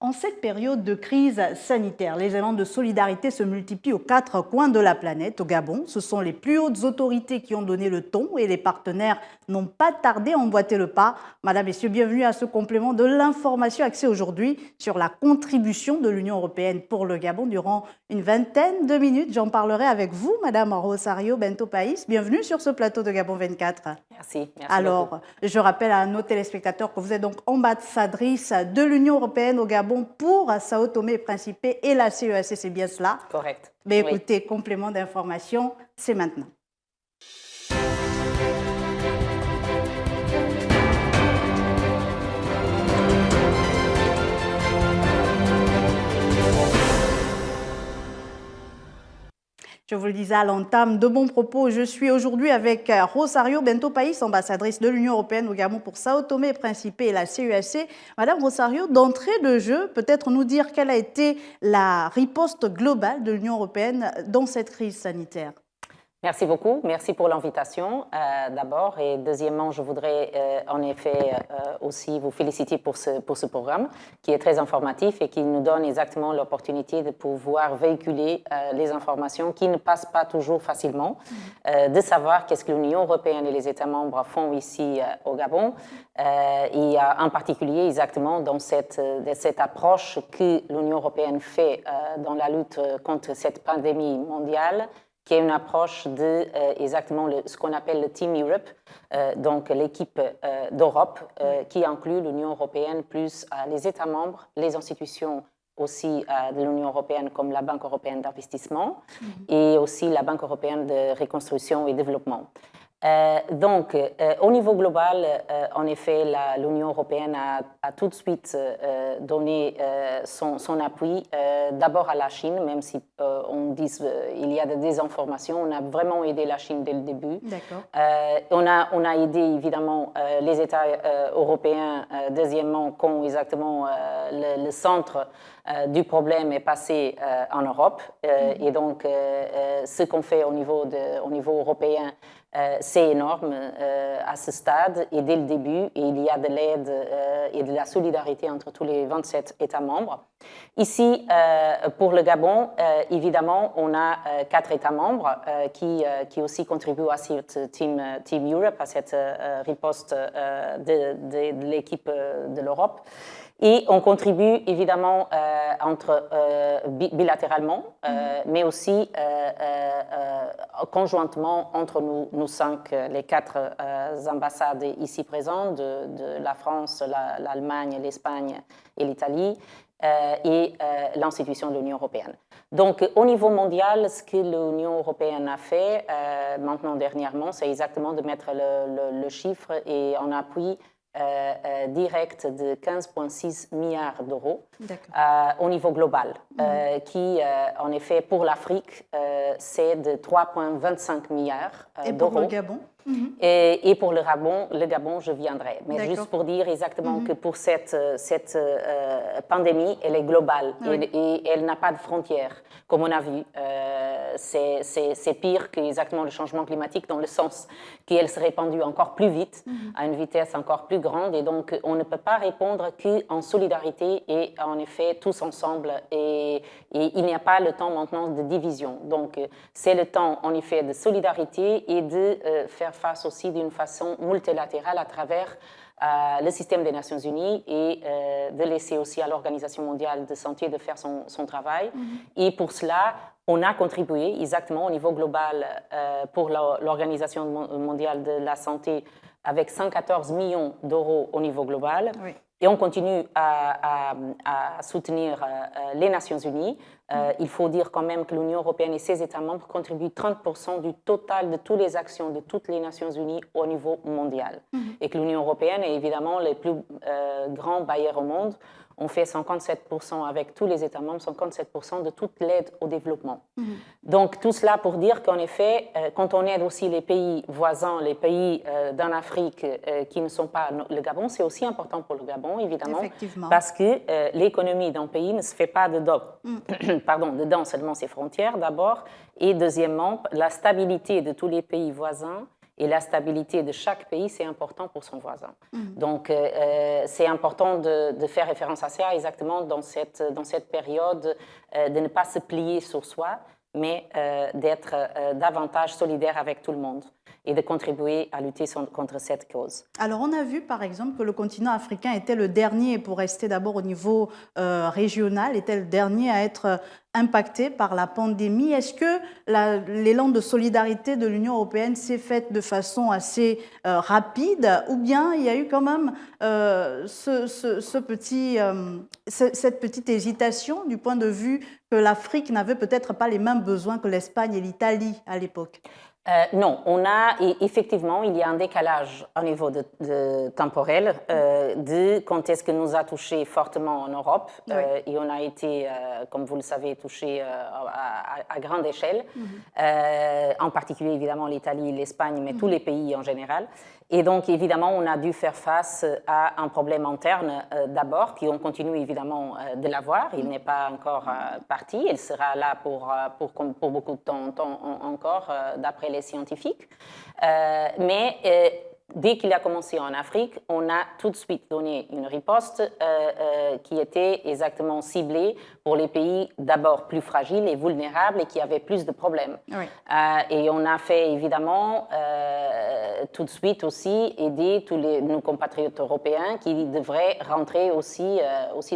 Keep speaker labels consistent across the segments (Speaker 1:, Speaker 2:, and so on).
Speaker 1: En cette période de crise sanitaire, les élans de solidarité se multiplient aux quatre coins de la planète. Au Gabon, ce sont les plus hautes autorités qui ont donné le ton et les partenaires n'ont pas tardé à emboîter le pas. Madame, Messieurs, bienvenue à ce complément de l'information axé aujourd'hui sur la contribution de l'Union européenne pour le Gabon durant une vingtaine de minutes. J'en parlerai avec vous, Madame Rosario Bento País. Bienvenue sur ce plateau de Gabon 24.
Speaker 2: Merci
Speaker 1: Alors,
Speaker 2: beaucoup.
Speaker 1: je rappelle à nos téléspectateurs que vous êtes donc ambassadrice de l'Union européenne au Gabon pour Sao Tomé et Principe et la CEAC, c'est bien cela?
Speaker 2: Correct.
Speaker 1: Mais écoutez, oui. Complément d'information, c'est maintenant. Je vous le disais à l'entame de mon propos, je suis aujourd'hui avec Rosario Bento País, ambassadrice de l'Union européenne au Gabon pour Sao Tomé et Principe et la CEAC. Madame Rosario, d'entrée de jeu, peut-être nous dire quelle a été la riposte globale de l'Union européenne dans cette crise sanitaire?
Speaker 2: Merci beaucoup. Merci pour l'invitation d'abord. Et deuxièmement, je voudrais en effet aussi vous féliciter pour ce programme qui est très informatif et qui nous donne exactement l'opportunité de pouvoir véhiculer les informations qui ne passent pas toujours facilement, de savoir qu'est-ce que l'Union européenne et les États membres font ici au Gabon et en particulier exactement dans cette approche que l'Union européenne fait dans la lutte contre cette pandémie mondiale, qui est une approche de exactement ce qu'on appelle le Team Europe, donc l'équipe d'Europe, qui inclut l'Union européenne plus les États membres, les institutions aussi de l'Union européenne comme la Banque européenne d'investissement et aussi la Banque européenne de reconstruction et développement. Donc, au niveau global, en effet, l'Union européenne a tout de suite donné son appui, d'abord à la Chine, même si on dit il y a des désinformations, on a vraiment aidé la Chine dès le début. On a aidé évidemment les États européens, deuxièmement, quand exactement le centre du problème est passé en Europe. Et donc, ce qu'on fait au niveau européen, c'est énorme à ce stade et dès le début, et il y a de l'aide et de la solidarité entre tous les 27 États membres. Ici, pour le Gabon, évidemment, on a 4 États membres qui aussi contribuent à cette Team Europe, à cette riposte de l'équipe de l'Europe. Et on contribue évidemment bilatéralement, mais aussi conjointement entre nous 5, les 4 ambassades ici présentes, de la France, l'Allemagne, l'Espagne et l'Italie, et l'institution de l'Union européenne. Donc, au niveau mondial, ce que l'Union européenne a fait maintenant dernièrement, c'est exactement de mettre le chiffre et en appui direct de 15,6 milliards d'euros au niveau global, qui, en effet, pour l'Afrique, c'est de 3,25 milliards d'euros.
Speaker 1: Et pour le Gabon?
Speaker 2: Et pour le Gabon, je viendrai. Mais juste pour dire exactement que pour cette pandémie, elle est globale et elle n'a pas de frontières. Comme on a vu, c'est pire que exactement le changement climatique dans le sens qu'elle se répand encore plus vite, à une vitesse encore plus grande. Et donc, on ne peut pas répondre qu'en solidarité et en effet tous ensemble. Et il n'y a pas le temps maintenant de division. Donc, c'est le temps en effet de solidarité et de faire face aussi d'une façon multilatérale à travers le système des Nations Unies et de laisser aussi à l'Organisation mondiale de santé de faire son travail. Et pour cela, on a contribué exactement au niveau global pour l'Organisation mondiale de la santé avec 114 millions d'euros au niveau global. Et on continue à soutenir les Nations Unies. Il faut dire quand même que l'Union européenne et ses États membres contribuent 30% du total de toutes les actions de toutes les Nations Unies au niveau mondial. Et que l'Union européenne est évidemment le plus grand bailleur au monde. On fait 57% avec tous les États membres, 57% de toute l'aide au développement. Donc, tout cela pour dire qu'en effet, quand on aide aussi les pays voisins, les pays d'en Afrique qui ne sont pas le Gabon, c'est aussi important pour le Gabon, évidemment, parce que l'économie d'un pays ne se fait pas dedans seulement ses frontières, d'abord, et deuxièmement, la stabilité de tous les pays voisins et la stabilité de chaque pays, c'est important pour son voisin. Donc, c'est important de faire référence à ça exactement dans cette période, de ne pas se plier sur soi, mais d'être davantage solidaire avec tout le monde et de contribuer à lutter contre cette cause.
Speaker 1: Alors, on a vu, par exemple, que le continent africain était le dernier, pour rester d'abord au niveau régional, était le dernier à être impacté par la pandémie. Est-ce que l'élan de solidarité de l'Union européenne s'est fait de façon assez rapide, ou bien il y a eu quand même cette petite hésitation du point de vue que l'Afrique n'avait peut-être pas les mêmes besoins que l'Espagne et l'Italie à l'époque?
Speaker 2: Non, effectivement, il y a un décalage au niveau temporel de quand est-ce que nous a touché fortement en Europe.
Speaker 1: Oui.
Speaker 2: Et on a été, comme vous le savez, touché à grande échelle, en particulier évidemment l'Italie, l'Espagne, mais tous les pays en général. Et donc, évidemment, on a dû faire face à un problème interne d'abord, puis on continue évidemment de l'avoir. Il n'est pas encore parti, il sera là pour beaucoup de temps encore, d'après les scientifiques. Mais dès qu'il a commencé en Afrique, on a tout de suite donné une riposte qui était exactement ciblée pour les pays d'abord plus fragiles et vulnérables et qui avaient plus de problèmes. Oui. Et on a fait évidemment tout de suite aussi aider tous nos compatriotes européens qui devraient rentrer aussi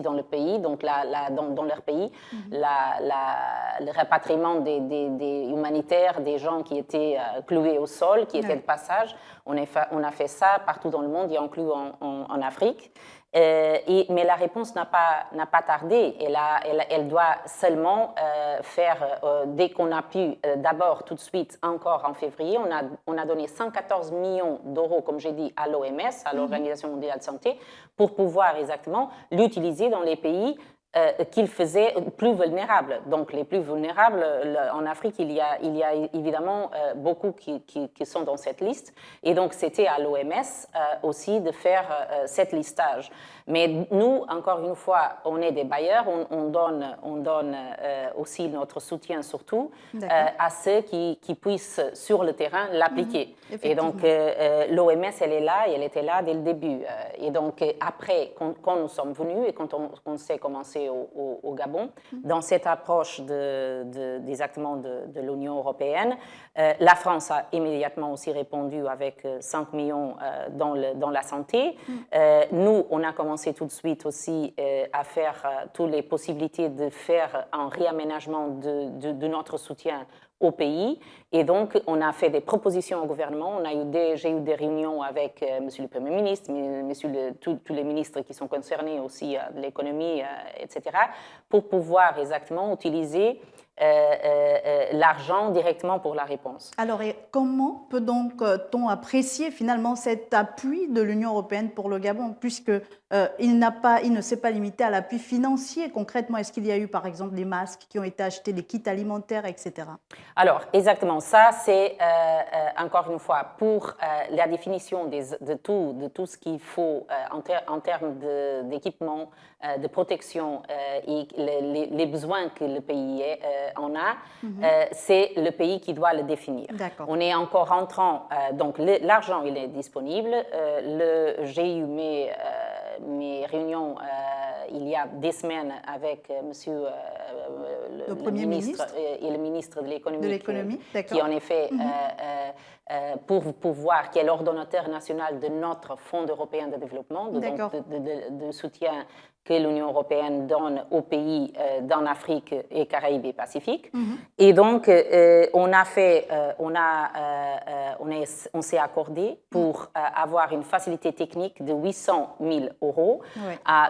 Speaker 2: dans le pays, donc dans leur pays. Le rapatriement des humanitaires, des gens qui étaient cloués au sol, qui étaient de passage. On a fait ça partout dans le monde, y inclus en Afrique. Mais la réponse n'a pas tardé. Elle doit seulement faire, dès qu'on a pu, d'abord tout de suite, encore en février, on a donné 114 millions d'euros, comme j'ai dit, à l'OMS, à l'Organisation mondiale de la santé, pour pouvoir exactement l'utiliser dans les pays qu'il faisait plus vulnérables. Donc, les plus vulnérables, en Afrique, il y a évidemment beaucoup qui sont dans cette liste. Et donc, c'était à l'OMS aussi de faire cette listage. Mais nous, encore une fois, on est des bailleurs, on donne aussi notre soutien surtout à ceux qui puissent sur le terrain l'appliquer. Et donc, l'OMS, elle est là et elle était là dès le début. Et donc, après, quand nous sommes venus et quand on s'est commencé au Gabon, dans cette approche exactement de l'Union européenne, la France a immédiatement aussi répondu avec 5 millions dans la santé. Nous, on a commencé tout de suite aussi à faire toutes les possibilités de faire un réaménagement de notre soutien au pays. Et donc, on a fait des propositions au gouvernement. J'ai eu des réunions avec Monsieur le Premier ministre, tous les ministres qui sont concernés aussi de l'économie, etc., pour pouvoir exactement utiliser l'argent directement pour la réponse.
Speaker 1: Alors, et comment peut donc on apprécier finalement cet appui de l'Union européenne pour le Gabon, puisque il ne s'est pas limité à l'appui financier. Concrètement, est-ce qu'il y a eu par exemple des masques qui ont été achetés, des kits alimentaires, etc.
Speaker 2: Alors, exactement, ça c'est encore une fois pour la définition de tout ce qu'il faut en termes d'équipement, de protection et les besoins que le pays en a, c'est le pays qui doit le définir. On est encore en train, donc l'argent il est disponible, j'ai eu mes réunions il y a des semaines avec monsieur
Speaker 1: le Premier ministre
Speaker 2: et le ministre de l'économie qui en effet pour voir qui est l'ordonnateur national de notre Fonds européen de développement, de soutien que l'Union européenne donne aux pays dans l'Afrique et Caraïbes et Pacifique. Et donc, on s'est accordé pour avoir une facilité technique de 800 000 euros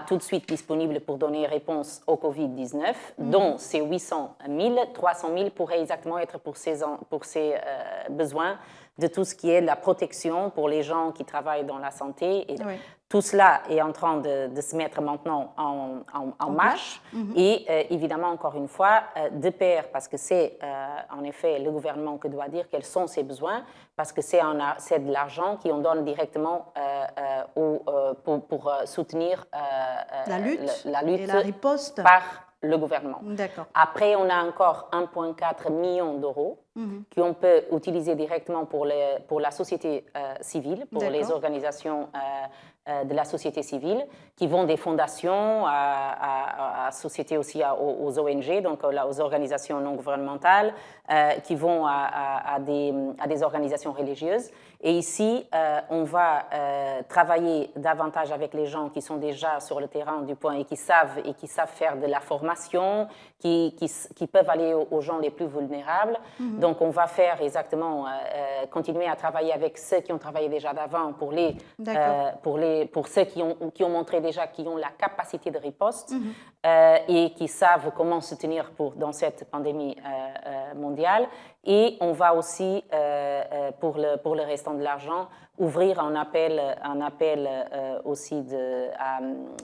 Speaker 2: tout de suite disponible pour donner réponse au Covid-19, dont ces 800 000, 300 000 pourraient exactement être pour ces besoins de tout ce qui est la protection pour les gens qui travaillent dans la santé. Et tout cela est en train de se mettre maintenant en marche. Et évidemment, encore une fois, de pair, parce que c'est en effet le gouvernement qui doit dire quels sont ses besoins, parce que c'est de l'argent qu'on donne directement pour soutenir
Speaker 1: la lutte et la riposte
Speaker 2: par le gouvernement.
Speaker 1: D'accord.
Speaker 2: Après, on a encore 1,4 million d'euros qu'on peut utiliser directement pour la société civile, pour les organisations de la société civile, qui vont des fondations à sociétés aussi aux ONG, donc aux organisations non gouvernementales, qui vont à des organisations religieuses. Et ici, on va travailler davantage avec les gens qui sont déjà sur le terrain du point et qui savent faire de la formation, qui peuvent aller aux gens les plus vulnérables. Donc, on va faire exactement, continuer à travailler avec ceux qui ont travaillé déjà d'avant pour ceux qui ont montré déjà qu'ils ont la capacité de riposte et qui savent comment se tenir dans cette pandémie mondiale. Et on va aussi, pour le restant de l'argent, ouvrir un appel aussi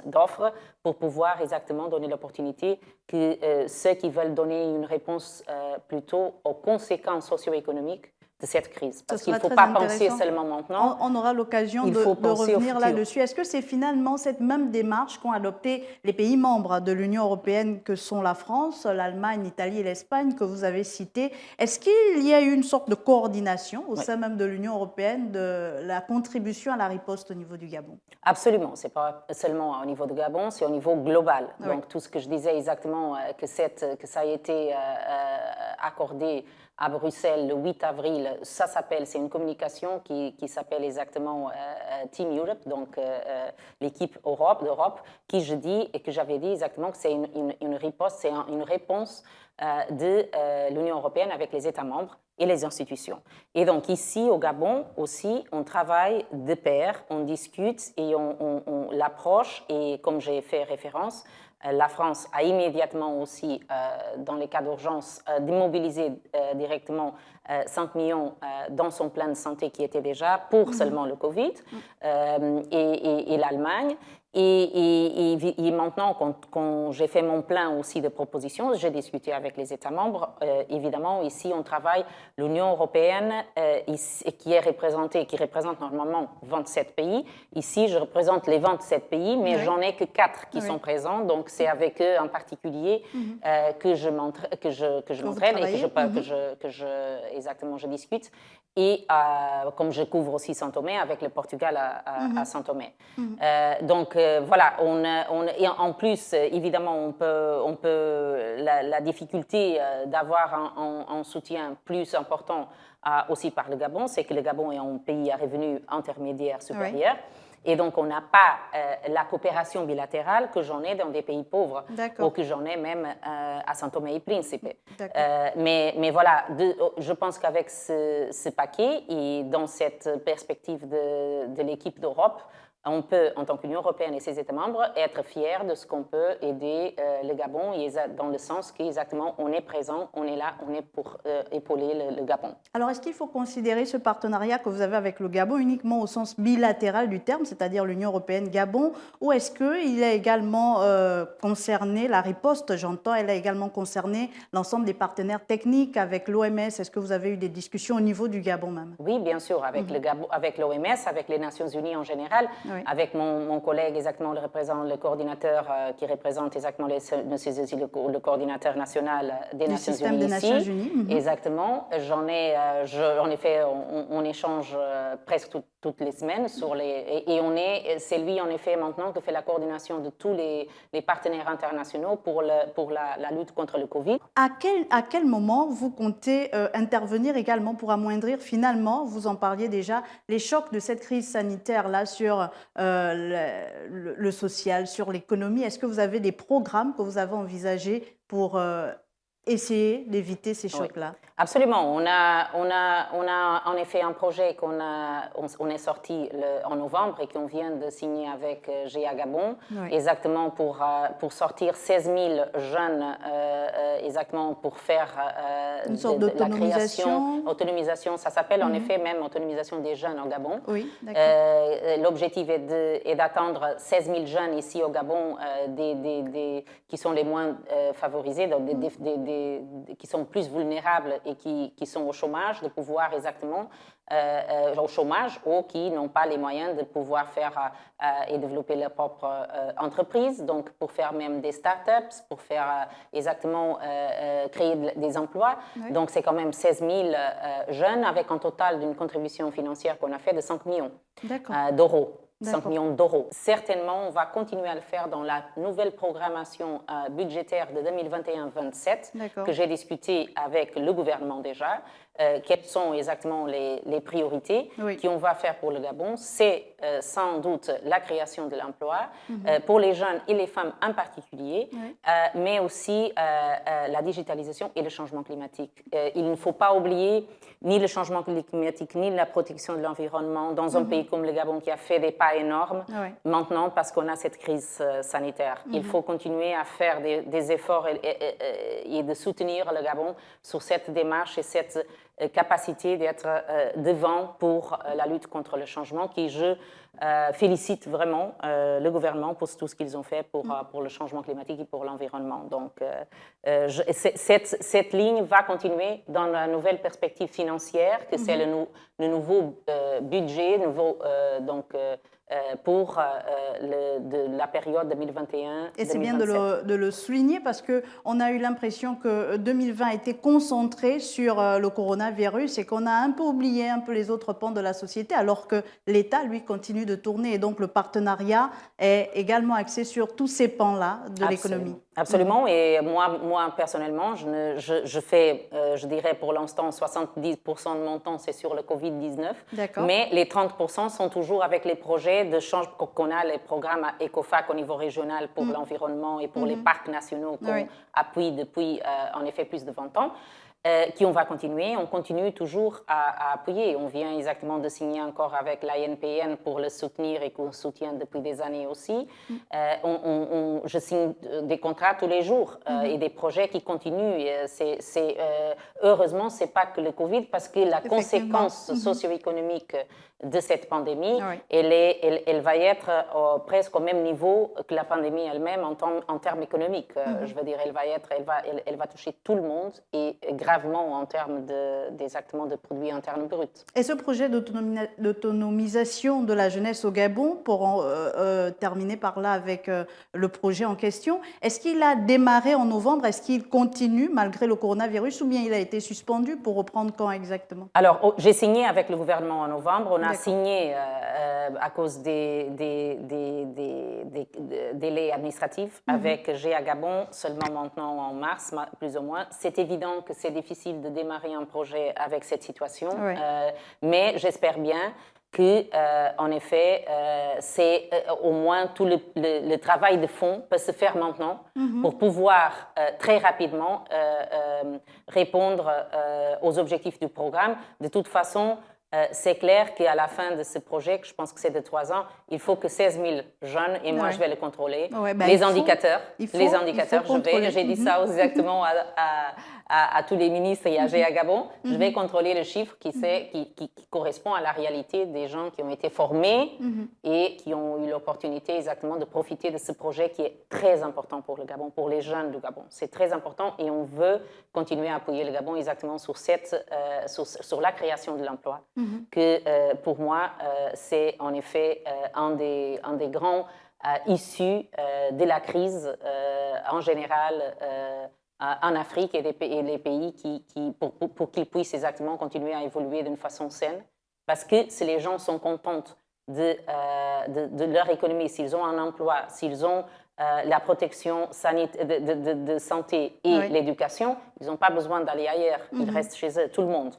Speaker 2: d'offres pour pouvoir exactement donner l'opportunité que ceux qui veulent donner une réponse plutôt aux conséquences socio-économiques de cette crise. Parce qu'il ne faut pas penser seulement maintenant.
Speaker 1: On aura l'occasion de revenir là-dessus. Est-ce que c'est finalement cette même démarche qu'ont adoptée les pays membres de l'Union européenne que sont la France, l'Allemagne, l'Italie et l'Espagne que vous avez citées? Est-ce qu'il y a eu une sorte de coordination au sein même de l'Union européenne de la contribution à la riposte au niveau du Gabon?
Speaker 2: Absolument. Ce n'est pas seulement au niveau du Gabon, c'est au niveau global. Donc tout ce que je disais exactement, que ça a été accordé à Bruxelles le 8 avril, c'est une communication qui s'appelle exactement Team Europe, donc l'équipe d'Europe, qui je dis et que j'avais dit exactement que c'est une riposte, c'est une réponse de l'Union européenne avec les États membres et les institutions. Et donc ici au Gabon aussi, on travaille de pair, on discute et on l'approche, et comme j'ai fait référence, la France a immédiatement aussi, dans les cas d'urgence, démobilisé directement 5 millions dans son plan de santé qui était déjà pour seulement le Covid, et l'Allemagne. Et maintenant, quand j'ai fait mon plan aussi de propositions, j'ai discuté avec les États membres. Évidemment, ici, on travaille l'Union européenne qui représente normalement 27 pays. Ici, je représente les 27 pays, mais j'en ai que 4 qui sont présents. Donc, c'est avec eux en particulier que je m'entraîne et je discute. Et comme je couvre aussi Saint-Thomé, avec le Portugal à Saint-Thomé. Donc voilà, et en plus, évidemment, on peut la difficulté d'avoir un soutien plus important aussi par le Gabon, c'est que le Gabon est un pays à revenu intermédiaire supérieur. Et donc, on n'a pas la coopération bilatérale que j'en ai dans des pays pauvres ou que j'en ai même à Saint-Thomé et Principe. Mais voilà, je pense qu'avec ce paquet et dans cette perspective de l'équipe d'Europe, on peut, en tant qu'Union européenne et ses États membres, être fiers de ce qu'on peut aider le Gabon, dans le sens qu'exactement, on est présent, on est là, on est pour épauler le Gabon.
Speaker 1: Alors, est-ce qu'il faut considérer ce partenariat que vous avez avec le Gabon uniquement au sens bilatéral du terme, c'est-à-dire l'Union européenne-Gabon, ou est-ce qu'il a également concerné la riposte, j'entends, elle a également concerné l'ensemble des partenaires techniques avec l'OMS? Est-ce que vous avez eu des discussions au niveau du Gabon même?
Speaker 2: Oui, bien sûr, avec l'OMS, avec les Nations Unies en général. Avec mon collègue, exactement, le coordinateur qui représente exactement le coordinateur national des Nations Unies ici. Exactement. En effet, on échange presque toutes les semaines c'est lui, en effet, maintenant, qui fait la coordination de tous les partenaires internationaux pour la lutte contre le Covid.
Speaker 1: À quel moment vous comptez intervenir également pour amoindrir finalement, vous en parliez déjà, les chocs de cette crise sanitaire-là sur le social, sur l'économie? Est-ce que vous avez des programmes que vous avez envisagés pour essayer d'éviter ces chocs-là?
Speaker 2: Oui, absolument. On a en effet un projet on est sorti en novembre et qu'on vient de signer avec GA Gabon, exactement pour sortir 16 000 jeunes, exactement pour faire
Speaker 1: une sorte d'autonomisation.
Speaker 2: Autonomisation, ça s'appelle en effet même autonomisation des jeunes au Gabon.
Speaker 1: Oui,
Speaker 2: l'objectif est d'atteindre 16 000 jeunes ici au Gabon, qui sont les moins favorisés, qui sont plus vulnérables et qui sont au chômage, de pouvoir exactement au chômage ou qui n'ont pas les moyens de pouvoir faire et développer leur propre entreprise, donc pour faire même des startups, pour faire exactement créer des emplois. Oui. Donc c'est quand même 16 000 jeunes avec un total d'une contribution financière qu'on a fait de 5 millions d'euros. 5 millions d'euros. Certainement, on va continuer à le faire dans la nouvelle programmation budgétaire de 2021-27 que j'ai discuté avec le gouvernement déjà. Quelles sont exactement les priorités qu'on va faire pour le Gabon? C'est sans doute la création de l'emploi pour les jeunes et les femmes en particulier, mais aussi la digitalisation et le changement climatique. Il ne faut pas oublier ni le changement climatique, ni la protection de l'environnement dans un pays comme le Gabon qui a fait des pas énormes maintenant parce qu'on a cette crise sanitaire. Il faut continuer à faire des efforts et de soutenir le Gabon sur cette démarche et cette capacité d'être devant pour la lutte contre le changement, qui je félicite vraiment le gouvernement pour tout ce qu'ils ont fait pour le changement climatique et pour l'environnement. Donc, cette ligne va continuer dans la nouvelle perspective financière, que c'est le nouveau budget, pour la période 2021.
Speaker 1: Et c'est bien de le souligner parce qu'on a eu l'impression que 2020 était concentré sur le coronavirus et qu'on a un peu oublié les autres pans de la société, alors que l'État, lui, continue de tourner. Et donc, le partenariat est également axé sur tous ces pans-là de l'économie.
Speaker 2: Absolument. Et moi personnellement, je fais, je dirais pour l'instant, 70% de mon temps, c'est sur le Covid-19. Mais les 30% sont toujours avec les projets de changement qu'on a, les programmes à ECOFAC au niveau régional pour l'environnement et pour les parcs nationaux qu'on appuie depuis, en effet, plus de 20 ans. Qui on va continuer. On continue toujours à appuyer. On vient exactement de signer encore avec l'ANPN pour le soutenir et qu'on soutient depuis des années aussi. Je signe des contrats tous les jours et des projets qui continuent. Heureusement, ce n'est pas que le Covid, parce que la conséquence socio-économique de cette pandémie, elle va être presque au même niveau que la pandémie elle-même en termes économiques. Je veux dire, elle va toucher tout le monde et gravement en termes exactement de produits internes bruts.
Speaker 1: Et ce projet d'autonomisation de la jeunesse au Gabon, pour terminer par là avec le projet en question, est-ce qu'il a démarré en novembre? Est-ce qu'il continue malgré le coronavirus ou bien il a été suspendu? Pour reprendre quand exactement?
Speaker 2: Alors, j'ai signé avec le gouvernement en novembre. On a signé à cause des délais administratifs avec GA Gabon seulement maintenant en mars, plus ou moins. C'est évident que c'est difficile de démarrer un projet avec cette situation, mais j'espère bien que, en effet, c'est au moins tout le travail de fond peut se faire maintenant pour pouvoir très rapidement répondre aux objectifs du programme. De toute façon, c'est clair qu'à la fin de ce projet, je pense que c'est de 3 ans, il faut que 16 000 jeunes, et moi je vais le contrôler, les indicateurs, j'ai dit ça exactement à tous les ministres et à GA Gabon, je vais contrôler le chiffre qui correspond à la réalité des gens qui ont été formés et qui ont eu l'opportunité exactement de profiter de ce projet qui est très important pour le Gabon, pour les jeunes du Gabon. C'est très important et on veut continuer à appuyer le Gabon exactement sur la création de l'emploi, que pour moi, c'est en effet un des grands issus de la crise en général en Afrique et les pays pour qu'ils puissent exactement continuer à évoluer d'une façon saine. Parce que si les gens sont contents de leur économie, s'ils ont un emploi, s'ils ont la protection de santé et l'éducation, ils n'ont pas besoin d'aller ailleurs. Ils restent chez eux, tout le monde.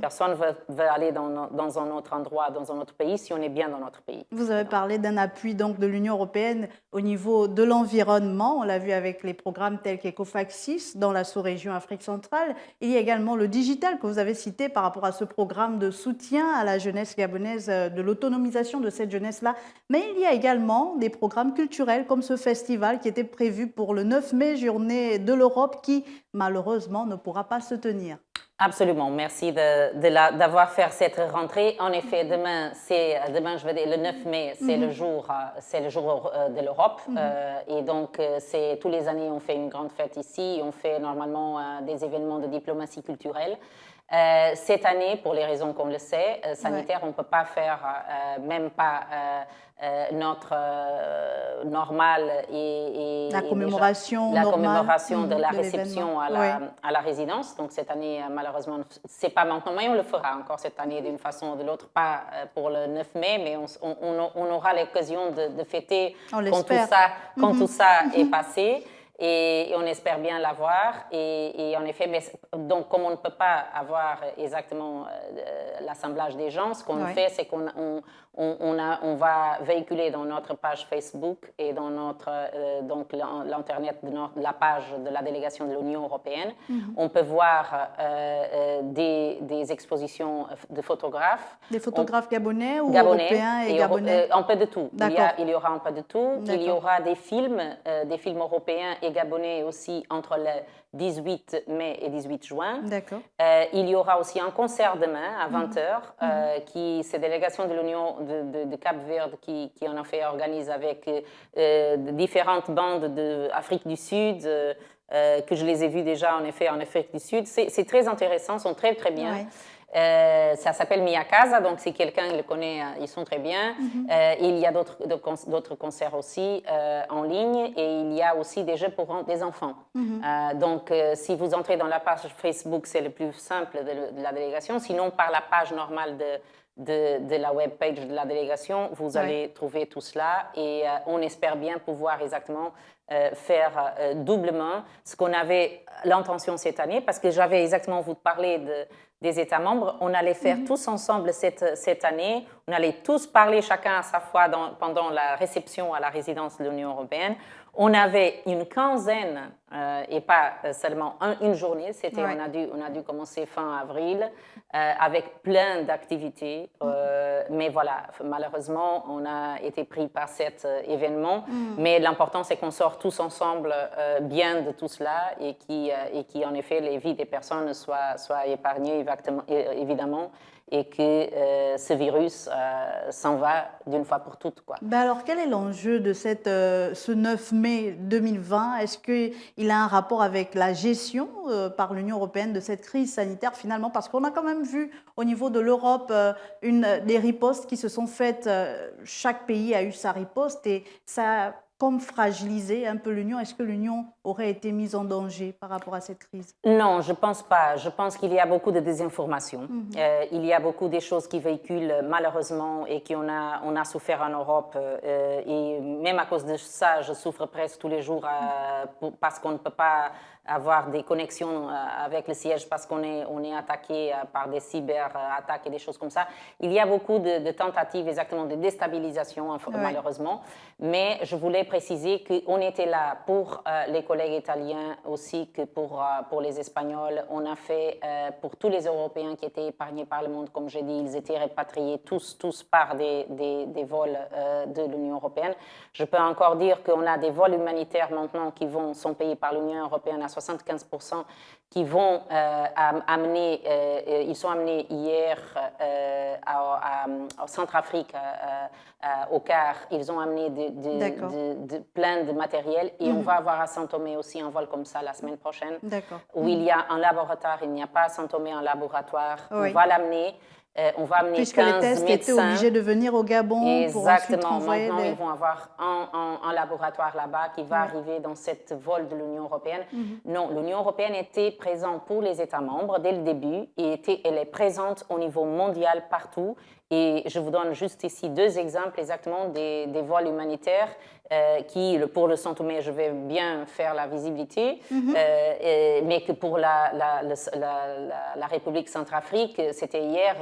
Speaker 2: Personne ne veut aller dans un autre endroit, dans un autre pays, si on est bien dans notre pays.
Speaker 1: Vous avez parlé d'un appui donc, de l'Union européenne au niveau de l'environnement. On l'a vu avec les programmes tels qu'ECOFAC 6 dans la sous-région Afrique centrale. Il y a également le digital que vous avez cité par rapport à ce programme de soutien à la jeunesse gabonaise, de l'autonomisation de cette jeunesse-là. Mais il y a également des programmes culturels comme ce festival qui était prévu pour le 9 mai, journée de l'Europe, qui malheureusement ne pourra pas se tenir.
Speaker 2: Absolument, merci d'avoir fait cette rentrée. En effet, demain, je veux dire, le 9 mai, c'est le jour de l'Europe. Et donc, tous les années, on fait une grande fête ici. On fait normalement des événements de diplomatie culturelle. Cette année, pour les raisons qu'on le sait, sanitaires, on ne peut pas faire même pas notre normal et
Speaker 1: la commémoration
Speaker 2: la
Speaker 1: normale
Speaker 2: commémoration de la
Speaker 1: de
Speaker 2: réception à la résidence. Donc cette année, malheureusement, c'est pas maintenant, mais on le fera encore cette année d'une façon ou de l'autre, pas pour le 9 mai, mais on aura l'occasion de fêter quand tout ça est passé. Et on espère bien l'avoir. Et en effet, donc comme on ne peut pas avoir exactement l'assemblage des gens, ce qu'on fait, c'est qu'on va véhiculer dans notre page Facebook et dans donc l'internet de la page de la délégation de l'Union européenne. On peut voir des expositions de photographes.
Speaker 1: Des photographes gabonais ou européens et gabonais?
Speaker 2: Un peu de tout. Il y aura un peu de tout. Il y aura des films européens et gabonais aussi entre le 18 mai et 18 juin.
Speaker 1: D'accord.
Speaker 2: Il y aura aussi un concert demain à 20h, c'est délégation de l'Union de Cap-Verde qui en a fait organise avec différentes bandes d'Afrique du Sud, que je les ai vues déjà en effet en Afrique du Sud. C'est très intéressant, ils sont très très bien. Ouais. Ça s'appelle Mia Casa, donc si quelqu'un le connaît, ils sont très bien. Il y a d'autres concerts aussi en ligne et il y a aussi des jeux pour des enfants. Donc si vous entrez dans la page Facebook, c'est le plus simple de la délégation. Sinon, par la page normale de la webpage de la délégation, vous allez trouver tout cela et on espère bien pouvoir exactement faire doublement ce qu'on avait l'intention cette année, parce que j'avais exactement vous parlé des États membres. On allait faire tous ensemble cette année. On allait tous parler chacun à sa fois pendant la réception à la résidence de l'Union européenne. On avait une quinzaine et pas seulement une journée. On a dû commencer fin avril avec plein d'activités. Mais voilà, malheureusement, on a été pris par cet événement. Mais l'important, c'est qu'on sort tous ensemble bien de tout cela et qui, en effet, les vies des personnes soient épargnées, évidemment, et que ce virus s'en va d'une fois pour toutes, quoi.
Speaker 1: Ben alors, quel est l'enjeu de ce 9 mai 2020? Est-ce qu'il a un rapport avec la gestion par l'Union européenne de cette crise sanitaire, finalement? Parce qu'on a quand même vu au niveau de l'Europe des ripostes qui se sont faites. Chaque pays a eu sa riposte et ça a comme fragilisé un peu l'Union. Est-ce que l'Union aurait été mise en danger par rapport à cette crise?
Speaker 2: Non, je ne pense pas. Je pense qu'il y a beaucoup de désinformation. Il y a beaucoup de choses qui véhiculent malheureusement et qu'on a souffert en Europe. Et même à cause de ça, je souffre presque tous les jours parce qu'on ne peut pas avoir des connexions avec le siège parce qu'on est attaqué par des cyberattaques et des choses comme ça. Il y a beaucoup de tentatives exactement de déstabilisation, malheureusement. Mais je voulais préciser qu'on était là pour les collègues italiens aussi que pour les Espagnols. On a fait pour tous les Européens qui étaient épargnés par le monde, comme j'ai dit, ils étaient répatriés tous par des vols de l'Union européenne. Je peux encore dire qu'on a des vols humanitaires maintenant qui sont payés par l'Union européenne à 75%, qui vont amener, ils sont amenés hier en Centrafrique, au Caire, ils ont amené plein de matériel et on va avoir à Saint-Thomé aussi un vol comme ça la semaine prochaine, où il y a un laboratoire, il n'y a pas à Saint-Thomé un laboratoire, on va l'amener. On va amener
Speaker 1: puisque
Speaker 2: 15
Speaker 1: les tests
Speaker 2: médecins.
Speaker 1: étaient obligés de venir au Gabon.
Speaker 2: Exactement.
Speaker 1: Pour ensuite
Speaker 2: maintenant, ils vont avoir un laboratoire là-bas qui va arriver dans cette vol de l'Union européenne. Non, l'Union européenne était présente pour les États membres dès le début et elle est présente au niveau mondial partout. Et je vous donne juste ici deux exemples exactement des vols humanitaires qui, pour le Saint-Thomé, je vais bien faire la visibilité, mais que pour la République Centrafrique, c'était hier.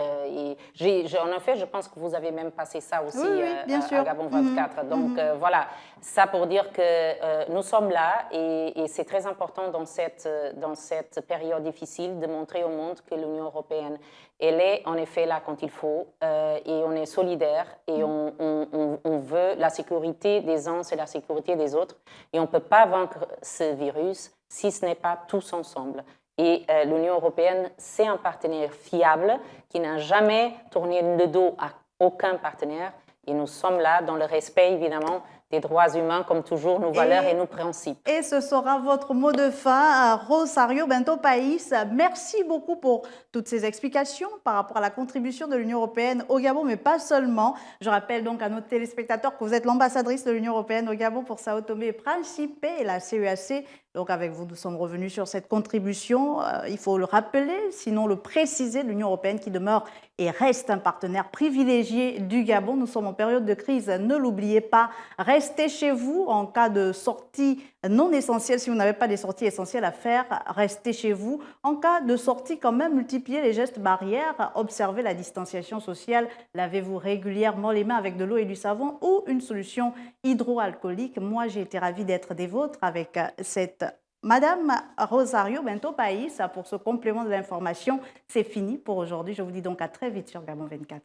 Speaker 2: En effet, je pense que vous avez même passé ça aussi à Gabon 24. Donc voilà, ça pour dire que nous sommes là et c'est très important dans cette période difficile de montrer au monde que l'Union européenne, elle est en effet là quand il faut et on est solidaire et on veut la sécurité des uns, c'est la sécurité des autres et on ne peut pas vaincre ce virus si ce n'est pas tous ensemble. Et l'Union européenne, c'est un partenaire fiable qui n'a jamais tourné le dos à aucun partenaire. Et nous sommes là dans le respect, évidemment, des droits humains, comme toujours, nos valeurs et nos principes.
Speaker 1: Et ce sera votre mot de fin, Rosario Bento País. Merci beaucoup pour toutes ces explications par rapport à la contribution de l'Union européenne au Gabon, mais pas seulement. Je rappelle donc à nos téléspectateurs que vous êtes l'ambassadrice de l'Union européenne au Gabon pour Sao Tomé et Principe et la CEAC. Donc avec vous, nous sommes revenus sur cette contribution. Il faut le rappeler, sinon le préciser, l'Union européenne qui demeure et reste un partenaire privilégié du Gabon. Nous sommes en période de crise, ne l'oubliez pas. Restez chez vous en cas de sortie non essentielle. Si vous n'avez pas des sorties essentielles à faire, restez chez vous. En cas de sortie, quand même, multipliez les gestes barrières, observez la distanciation sociale, lavez-vous régulièrement les mains avec de l'eau et du savon ou une solution hydroalcoolique. Moi, j'ai été ravie d'être des vôtres avec cette Madame Rosario Bento País pour ce complément de l'information. C'est fini pour aujourd'hui. Je vous dis donc à très vite sur Gabon 24.